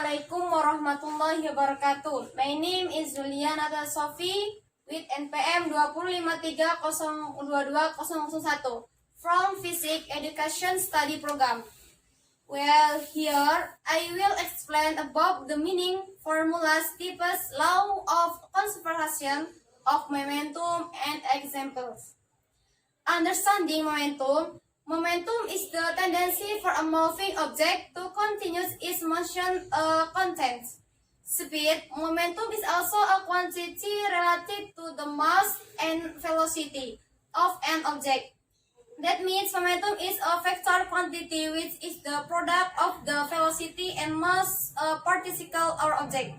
Assalamualaikum warahmatullahi wabarakatuh. My name is Juliana Sofi with NPM 253022001 from Physics Education Study Program. Well, here I will explain about the meaning, formulas, types, law of conservation of momentum, and examples. Understanding momentum. Momentum is the tendency for a moving object to continue its motion contents. Speed. Momentum is also a quantity related to the mass and velocity of an object. That means momentum is a vector quantity which is the product of the velocity and mass particle or object.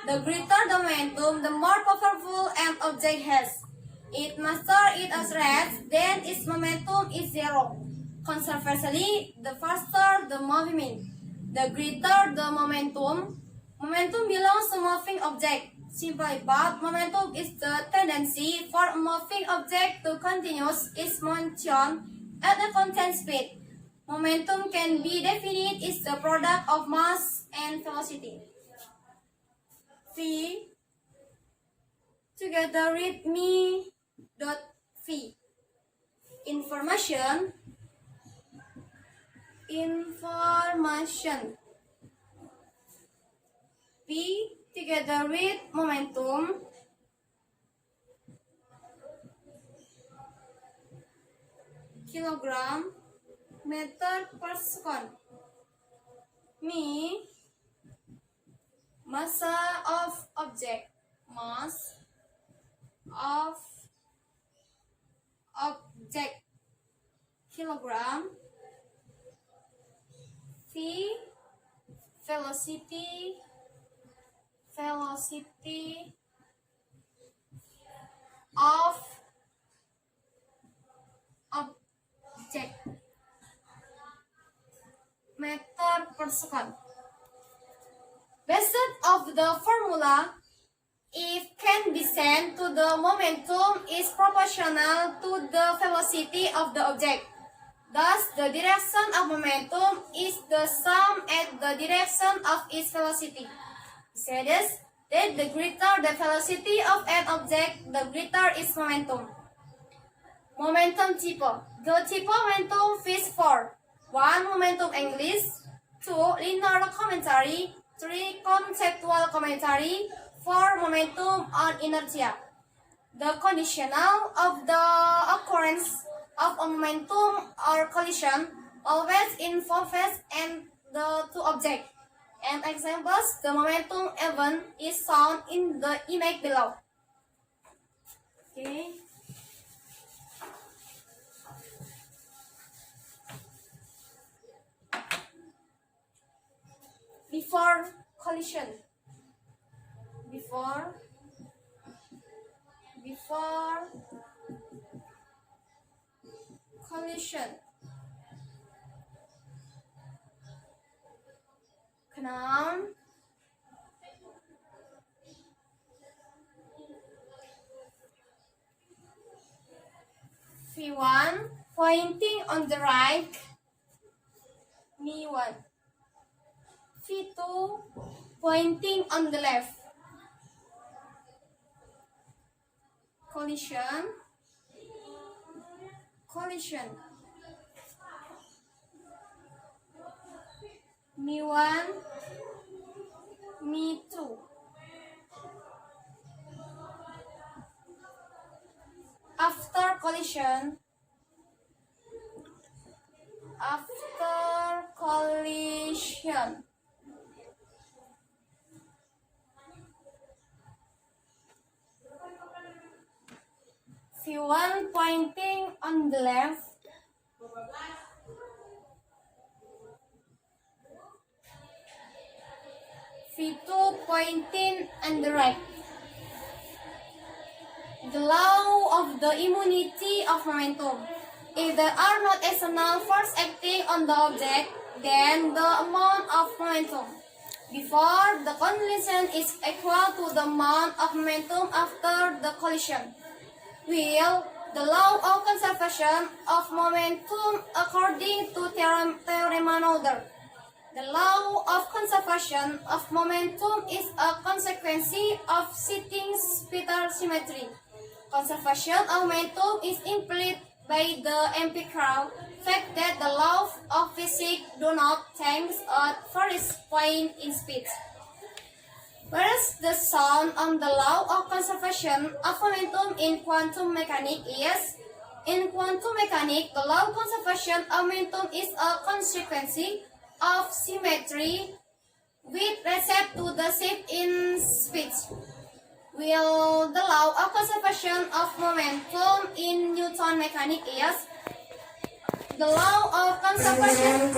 The greater the momentum, the more powerful an object has. It master it as rest, then its momentum is zero. Conversely, the faster the movement, the greater the momentum. Momentum belongs to moving object. Simply put, momentum is the tendency for a moving object to continue its motion at a constant speed. Momentum can be defined as the product of mass and velocity. V together with me dot V. Information V together with momentum kilogram meter per second. Me massa of object, mass of object, kilogram. V velocity of object, meter per second. Based of the formula, if can be sent to the momentum is proportional to the velocity of the object. Thus, the direction of momentum is the sum at the direction of its velocity. Said that the greater the velocity of an object, the greater its momentum. Momentum type. The type momentum is 4. 1. Momentum English. 2. Linear commentary. 3. Conceptual commentary. 4. Momentum on inertia. The conditional of the occurrence of a momentum or collision always involves and the two objects. And examples, the momentum event is shown in the image below. Okay. Before collision. Before collision. Noun. V1 pointing on the right. V1. V2 pointing on the left. Collision. Me1, Me2. After collision. V1 pointing on the left. V2 pointing on the right. The law of the immunity of momentum. If there are not external force acting on the object, then the amount of momentum before the collision is equal to the amount of momentum after the collision. Will the law of conservation of momentum according to theorem another. The law of conservation conservation of momentum is a consequence of shifting spatial symmetry. Conservation of momentum is implied by the empirical fact that the laws of physics do not change at various points in space. Whereas the sound on the law of conservation of momentum in quantum mechanics is, in quantum mechanics, the law of conservation of momentum is a consequence of symmetry with respect to the shift in space. While the law of conservation of momentum in Newton mechanics is, the law of conservation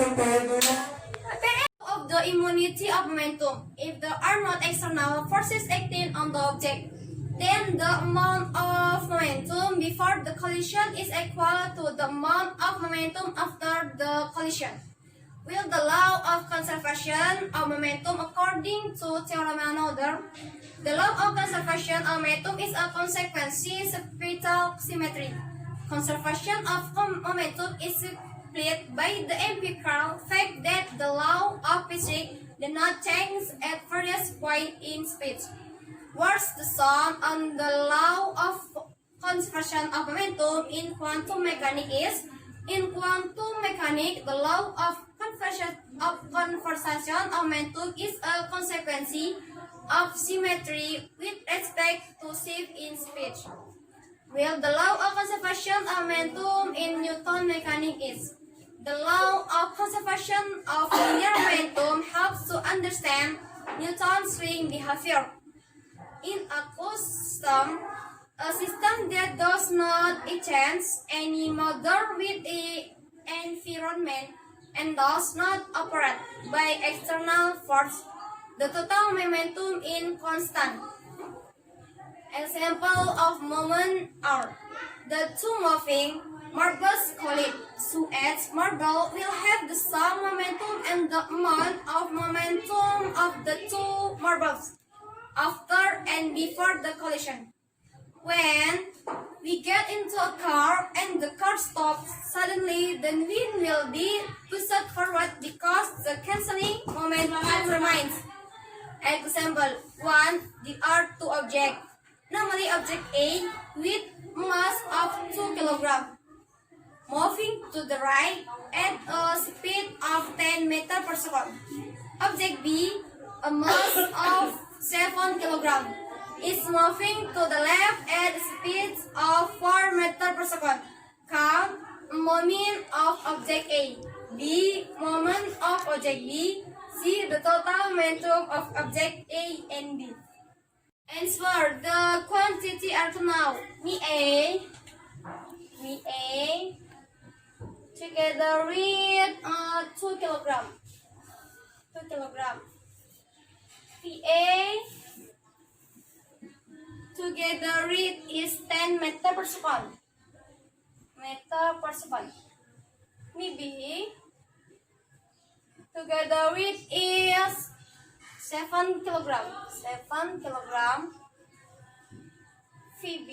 of the immunity of momentum. If there are not external forces acting on the object, then the amount of momentum before the collision is equal to the amount of momentum after the collision. With the law of conservation of momentum according to theorem another, the law of conservation of momentum is a consequence of spatial symmetry. Conservation of momentum is split by the empirical fact that the law of physics do not change at various points in space. Whereas the sum on the law of conservation of momentum in quantum mechanics is, in quantum mechanics, the law of conservation of momentum is a consequence of symmetry with respect to shift in space. Well, the law of conservation of momentum in Newton mechanics is, the law of conservation of linear momentum helps to understand Newton's swing behavior. In a system that does not change any matter with the environment and does not operate by external force, the total momentum is constant. Example of moment are the two moving marbles collide. So each marble will have the same momentum and the amount of momentum of the two marbles after and before the collision. When we get into a car and the car stops suddenly, the wind will be pushed forward because the cancelling momentum remains. Example 1. There are two objects. Normally object A with mass of 2 kg moving to the right at a speed of 10 meters per second. Object B, a mass of 7 kg, is moving to the left at a speed of 4 meters per second. Count moment of object A. B, moment of object B. C, the total momentum of object A and B. Answer. The quantity are to now. Me A together with 2 kg. 2 kg. PA together with is 10 meter per second. Meter per second. B together with is 7 kg. 7 kg. VB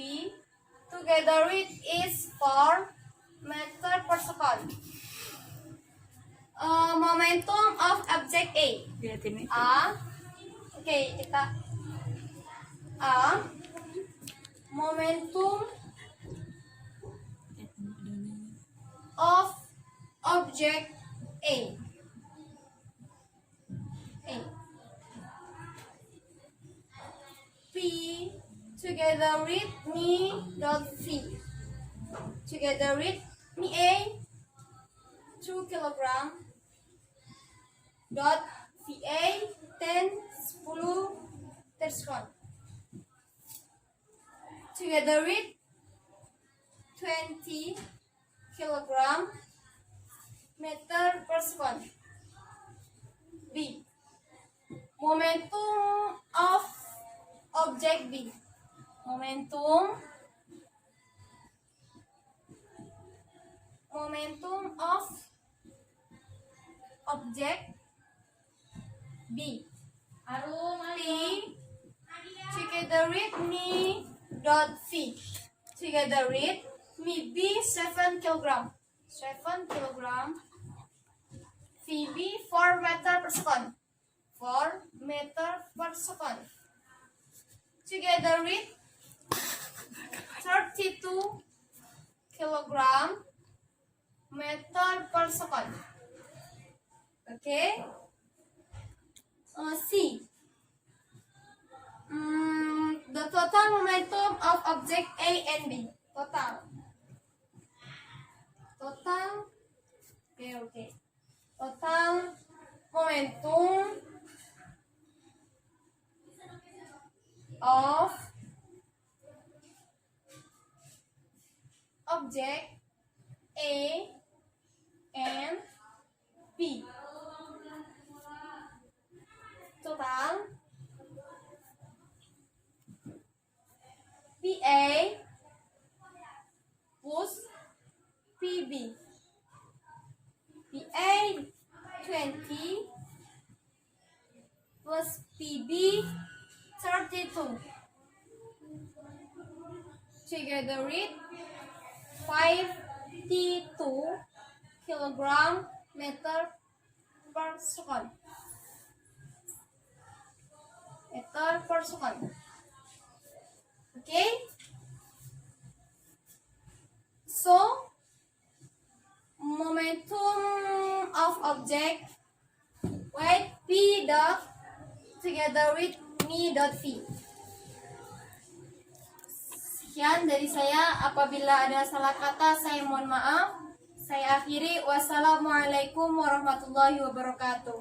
together with is 4 meter per second. Momentum of object A. Okay, kita momentum of object A. P together with me dot V together with me A 2 kg dot VA 10 per second together with 20 kg meter per second. B. Momentum of object B. Momentum of object B. P together with me dot V together with me B 7 kg. 7 kg. VB 4 meter per second. 4 meter per second. Together with 32 kilogram meter per second. Okay. C. The total momentum of object A and B. Total. Okay. Total momentum of object A and B. Total PA plus PB. PA 20 plus PB 32. Together with 52 kilogram meter per second. Okay. So momentum of object weight P dot together with me dot V. Sekian dari saya. Apabila ada salah kata, saya mohon maaf. Saya akhiri. Wassalamualaikum warahmatullahi wabarakatuh.